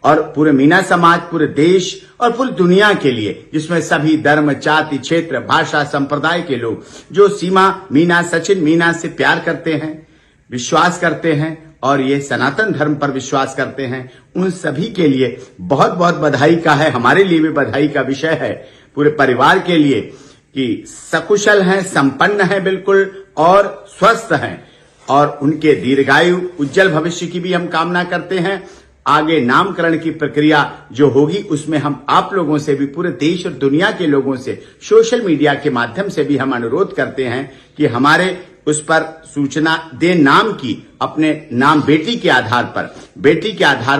और पूरे मीना समाज, पूरे देश और पूरी दुनिया के लिए, जिसमें सभी धर्म, जाति, क्षेत्र, भाषा, संप्रदाय के लोग जो सीमा मीना, सचिन मीना से प्यार करते हैं, विश्वास करते हैं और ये सनातन धर्म पर विश्वास करते हैं, उन सभी के लिए बहुत बहुत बधाई का है। हमारे लिए भी बधाई का विषय है, पूरे परिवार के लिए, कि सकुशल हैं, संपन्न हैं बिल्कुल और स्वस्थ हैं और उनके दीर्घायु, उज्जवल भविष्य की भी हम कामना करते हैं। आगे नामकरण की प्रक्रिया जो होगी उसमें हम आप लोगों से भी, पूरे देश और दुनिया के लोगों से, सोशल मीडिया के माध्यम से भी हम अनुरोध करते हैं कि हमारे उस पर सूचना दें, नाम की, अपने नाम बेटी के आधार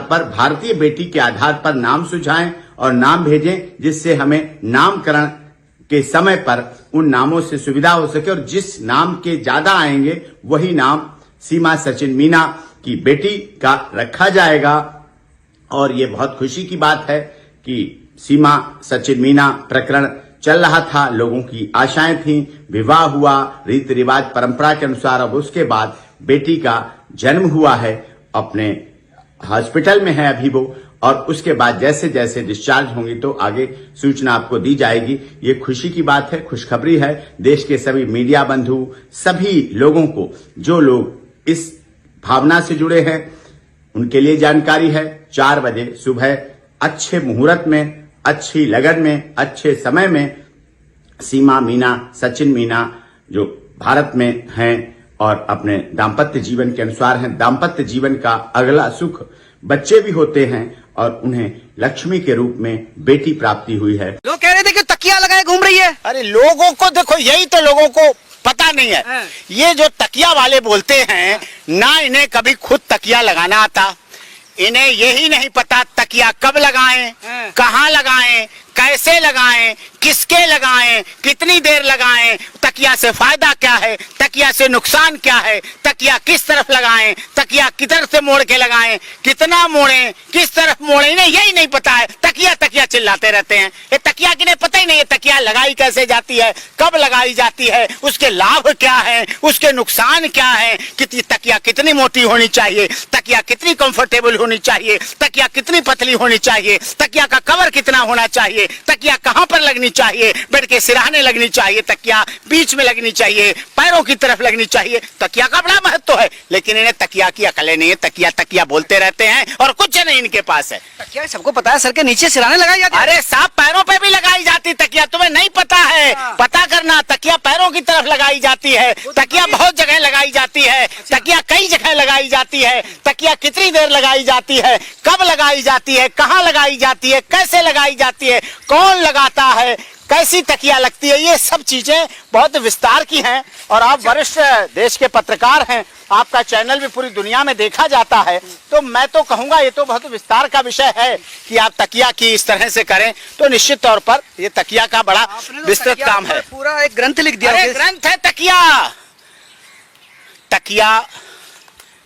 पर, भारतीय बेटी के आधार पर नाम सुझाएं और नाम भेजें, जिससे हमें नामकरण के समय पर उन नामों से सुविधा हो सके और जिस नाम के ज्यादा आएंगे वही नाम सीमा सचिन मीना की बेटी का रखा जाएगा। और ये बहुत खुशी की बात है कि सीमा सचिन मीना प्रकरण चल रहा था, लोगों की आशाएं थीं, विवाह हुआ रीति रिवाज परंपरा के अनुसार, अब उसके बाद बेटी का जन्म हुआ है, अपने हॉस्पिटल में है अभी वो, और उसके बाद जैसे जैसे डिस्चार्ज होंगी तो आगे सूचना आपको दी जाएगी। ये खुशी की बात है, खुशखबरी है। देश के सभी मीडिया बंधु, सभी लोगों को, जो लोग इस भावना से जुड़े हैं, उनके लिए जानकारी है। 4 बजे सुबह अच्छे मुहूर्त में, अच्छी लगन में, अच्छे समय में सीमा मीना, सचिन मीना जो भारत में हैं और अपने दाम्पत्य जीवन के अनुसार हैं, दाम्पत्य जीवन का अगला सुख, बच्चे भी होते हैं और उन्हें लक्ष्मी के रूप में बेटी प्राप्ति हुई है। लोग कह रहे थे कि तकिया लगाए घूम रही है। अरे लोगों को देखो, यही तो लोगों को पता नहीं है। ये जो तकिया वाले बोलते हैं ना, इन्हें कभी खुद तकिया लगाना आता, इन्हें यही नहीं पता तकिया कब लगाएं, कहाँ लगाएं, कैसे लगाएं, किसके लगाएं, कितनी देर लगाएं, तकिया से फायदा क्या है, तकिया से नुकसान क्या है, तकिया किस तरफ लगाएं, तकिया किधर से मोड़ के लगाएं, कितना मोड़ें, किस तरफ मोड़ें, इन्हें यही नहीं पता है। तकिया तकिया चिल्लाते रहते हैं। ये तकिया किन्हें पता ही नहीं है तकिया लगाई कैसे जाती है, कब लगाई जाती है, उसके लाभ क्या है, उसके नुकसान क्या है, कितनी तकिया कितनी मोटी होनी चाहिए, तकिया कितनी कंफर्टेबल होनी चाहिए, तकिया कितनी पतली होनी चाहिए, तकिया का कवर कितना होना चाहिए, तकिया कहां पर लगनी चाहिए, बेड के सिरहाने लगनी चाहिए, तकिया बीच में लगनी चाहिए, पैरों की तरफ लगनी चाहिए। तकिया का बड़ा महत्व है, लेकिन इन्हें तकिया की अकलें नहीं है। तकिया तकिया बोलते रहते हैं और कुछ नहीं इनके पास है। तकिया सबको पता है, सर के नीचे सिरहाने लगाई जाती है। अरे साहब, पैरों पे भी लगाई जाती तकिया, तुम्हें नहीं पता है? पता करना, तकिया पैरों की तरफ लगाई जाती है, तकिया बहुत जगह लगाई जाती है, तकिया कई जगह लगाई जाती है, तकिया कितनी देर लगाई जाती है, कब लगाई जाती है, कहाँ लगाई जाती है, कैसे लगाई जाती है, कौन लगाता है, कैसी तकिया लगती है, ये सब चीजें बहुत विस्तार की हैं। और आप वरिष्ठ देश के पत्रकार हैं, आपका चैनल भी पूरी दुनिया में देखा जाता है, तो मैं तो कहूंगा ये तो बहुत विस्तार का विषय है कि आप तकिया की इस तरह से करें तो निश्चित तौर पर ये तकिया का बड़ा विस्तृत काम है। पूरा एक ग्रंथ लिख दिया। ग्रंथ है तकिया। तकिया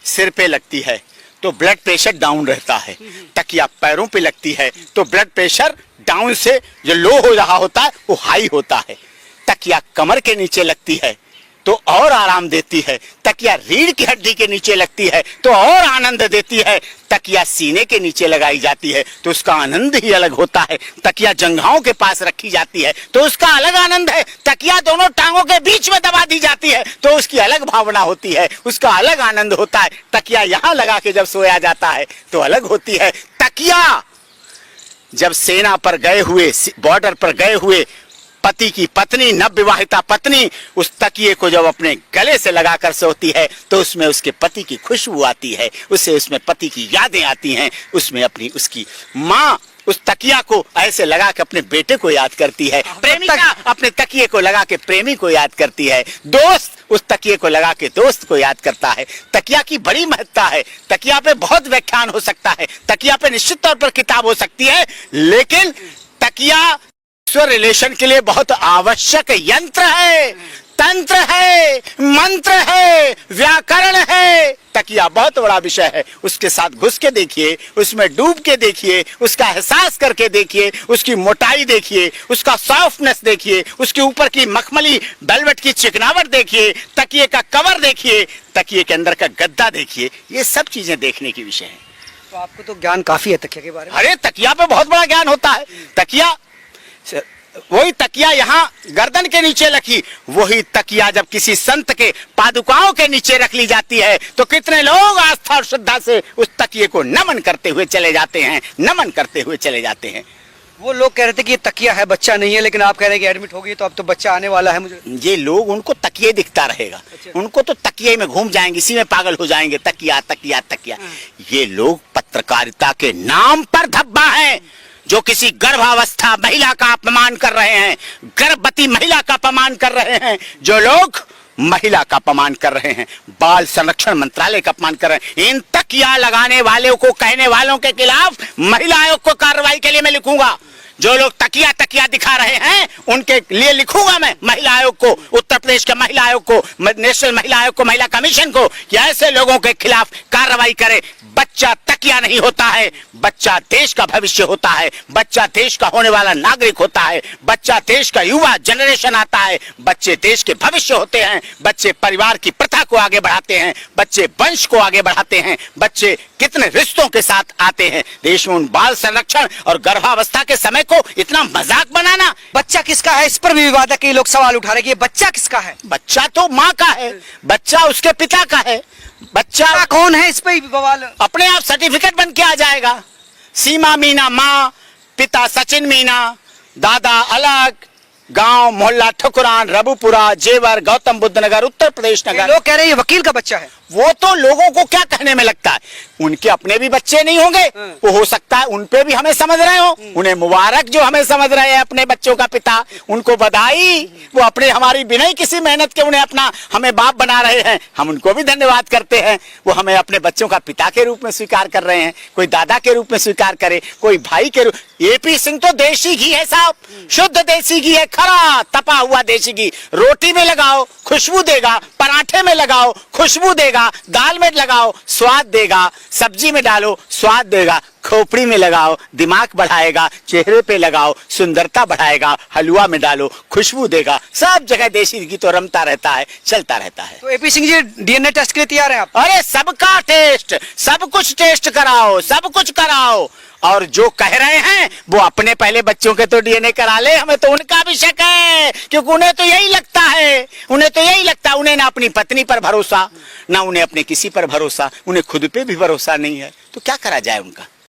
सिर पे लगती है तो ब्लड प्रेशर डाउन रहता है, तकिया पैरों पे लगती है तो ब्लड प्रेशर डाउन से जो लो हो रहा होता है वो हाई होता है। तकिया कमर के नीचे लगती है तो और आराम देती है, तकिया रीढ़ की हड्डी के नीचे लगती है तो और आनंद देती है, तकिया सीने के नीचे लगाई जाती है तो उसका आनंद ही अलग होता है, तकिया जंघाओं के पास रखी जाती है तो उसका अलग आनंद है, तकिया दोनों टांगों के बीच में दबा दी जाती है तो उसकी अलग भावना होती है, उसका अलग आनंद होता है, तकिया यहाँ लगा के जब सोया जाता है तो अलग होती है। तकिया जब सेना पर गए हुए, बॉर्डर पर गए हुए पति की पत्नी, नवविवाहिता पत्नी उस तकिए को जब अपने गले से लगाकर सोती है तो उसमें उसके पति की खुशबू आती है, उसे उसमें पति की यादें आती हैं, उसमें अपनी उसकी माँ उस तकिया को ऐसे लगा के अपने बेटे को याद करती है, प्रेमिका अपने तकिए को लगा के प्रेमी को याद करती है, दोस्त उस तकिए को लगा के दोस्त को याद करता है। तकिया की बड़ी महत्ता है। तकिया पे बहुत व्याख्यान हो सकता है, तकिया पे निश्चित तौर पर किताब हो सकती है, लेकिन तकिया रिलेशन के लिए बहुत आवश्यक यंत्र है, तंत्र है, मंत्र है, व्याकरण है। तकिया बहुत बड़ा विषय है, उसके साथ घुस के देखिए, उसमें डूब के देखिए, उसका एहसास करके देखिए, उसकी मोटाई देखिए, उसका सॉफ्टनेस देखिए, उसके ऊपर की मखमली वेलवेट की चिकनावट देखिए, तकिए का कवर देखिए, तकिए के अंदर का गद्दा देखिए, ये सब चीजें देखने की विषय है। तो आपको तो ज्ञान काफी है तकिया के बारे में। अरे तकिया पे बहुत बड़ा ज्ञान होता है। तकिया, वही तकिया यहाँ गर्दन के नीचे रखी, वही तकिया जब किसी संत के पादुकाओं के नीचे रख ली जाती है तो कितने लोग आस्था और श्रद्धा से उस तकिए को नमन करते हुए चले जाते हैं, नमन करते हुए चले जाते हैं। वो लोग कह रहे थे कि ये तकिया है, बच्चा नहीं है, लेकिन आप कह रहे हैं कि एडमिट हो गई तो अब तो बच्चा आने वाला है। मुझे ये लोग, उनको तकिए दिखता रहेगा, उनको तो तकिए में घूम जाएंगे, इसी में पागल हो जाएंगे, तकिया तकिया तकिया। ये लोग पत्रकारिता के नाम पर धब्बा हैं, जो किसी गर्भावस्था महिला का अपमान कर रहे हैं, गर्भवती महिला का अपमान कर रहे हैं, जो लोग महिला का अपमान कर रहे हैं, बाल संरक्षण मंत्रालय का अपमान कर रहे हैं। इन तकिया लगाने वालों को, कहने वालों के खिलाफ महिला आयोग को कार्रवाई के लिए मैं लिखूंगा। जो लोग तकिया तकिया दिखा रहे हैं उनके लिए लिखूंगा मैं महिला आयोग को, उत्तर प्रदेश के महिला आयोग को, नेशनल महिला आयोग को, महिला कमीशन को, कि ऐसे लोगों के खिलाफ कार्रवाई करे। बच्चा तकिया नहीं होता है, बच्चा देश का भविष्य होता है, बच्चा देश का होने वाला नागरिक होता है, बच्चा देश का युवा जनरेशन आता है, बच्चे देश के भविष्य होते हैं, बच्चे परिवार की प्रथा को आगे बढ़ाते हैं, बच्चे वंश को आगे बढ़ाते हैं, बच्चे कितने रिश्तों के साथ आते हैं। देश में उन बाल संरक्षण और गर्भावस्था के समय को इतना मजाक बनाना। बच्चा किसका है, इस पर भी विवाद है, कई लोग सवाल उठा रहे कि ये बच्चा किसका है। बच्चा तो माँ का है, बच्चा उसके पिता का है। बच्चा कौन है, इस पर भी बवाल। अपने आप सर्टिफिकेट बन के आ जाएगा। सीमा मीना माँ, पिता सचिन मीना, दादा अलग, गांव मोहल्ला ठकुरान, रबुपुरा, जेवर, गौतम बुद्ध नगर, उत्तर प्रदेश नगर। लोग कह रहे हैं ये वकील का बच्चा है। वो तो लोगों को क्या कहने में लगता है, उनके अपने भी बच्चे नहीं होंगे, वो हो सकता है उन पे भी हमें समझ रहे हो, उन्हें मुबारक जो हमें समझ रहे हैं अपने बच्चों का पिता, उनको बधाई। वो अपने हमारी बिना किसी मेहनत के उन्हें अपना हमें बाप बना रहे हैं, हम उनको भी धन्यवाद करते हैं। वो हमें अपने बच्चों का पिता के रूप में स्वीकार कर रहे हैं, कोई दादा के रूप में स्वीकार करे, कोई भाई के रूप। एपी सिंह तो देसी घी है साहब, शुद्ध देसी घी है, खरा तपा हुआ देसी घी। रोटी में लगाओ खुशबू देगा, पराठे में लगाओ खुशबू देगा, दाल में लगाओ स्वाद देगा, सब्जी में डालो स्वाद देगा, खोपड़ी में लगाओ दिमाग बढ़ाएगा, चेहरे पे लगाओ सुंदरता बढ़ाएगा, हलवा में डालो खुशबू देगा। सब जगह देसी घी तो रमता रहता है, चलता रहता है। तो AP Singh ji DNA test के लिए तैयार हैं आप? अरे सबका टेस्ट, सब कुछ टेस्ट कराओ, सब कुछ कराओ। और जो कह रहे हैं वो अपने पहले बच्चों के तो डीएनए करा ले, हमें तो उनका भी शक है, क्योंकि उन्हें तो यही लगता है, उन्हें तो यही लगता है, उन्हें ना अपनी पत्नी पर भरोसा, ना उन्हें अपने किसी पर भरोसा, उन्हें खुद पे भी भरोसा नहीं है, तो क्या करा जाए उनका।